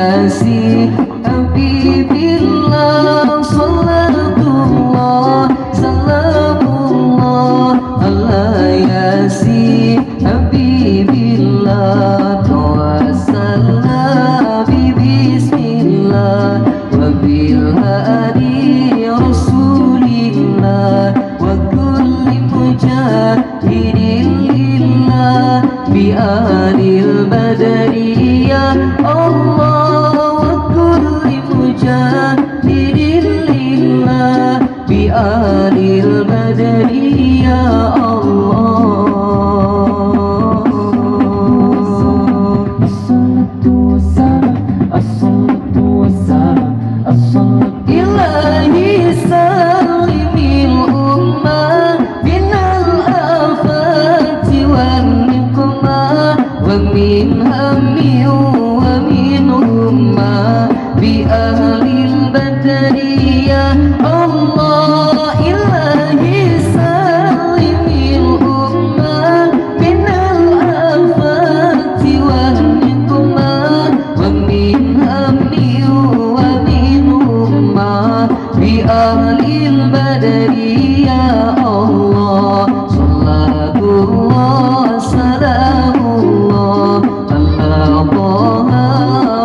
Yasin Habibillah Salatullah Salamullah ala Yasin Habibillah Tawassalna bismillah wa bil hadi Rasulillah wa kulli mujahidin lillah bi alil badariyah Allah wa kulli mujahidin lillah bi alil badariyah Allah. Ilahi salimil ummah minal afati wan niqmah wa min hammi wa min ummah bi ahlil badariyah Allah. Ilahi salimil ummah minal afati wan niqmah wa min hammi wa min ummah bi ahlil badariyah Allah. Salatullah salamullah ala Taha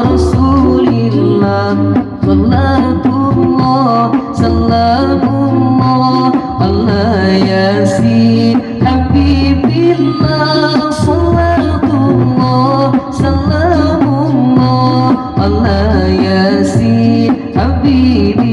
Rasulillah. Salatullah salamullah ala Yasin Habibillah. Salatullah salamullah ala Yasin Habibillah.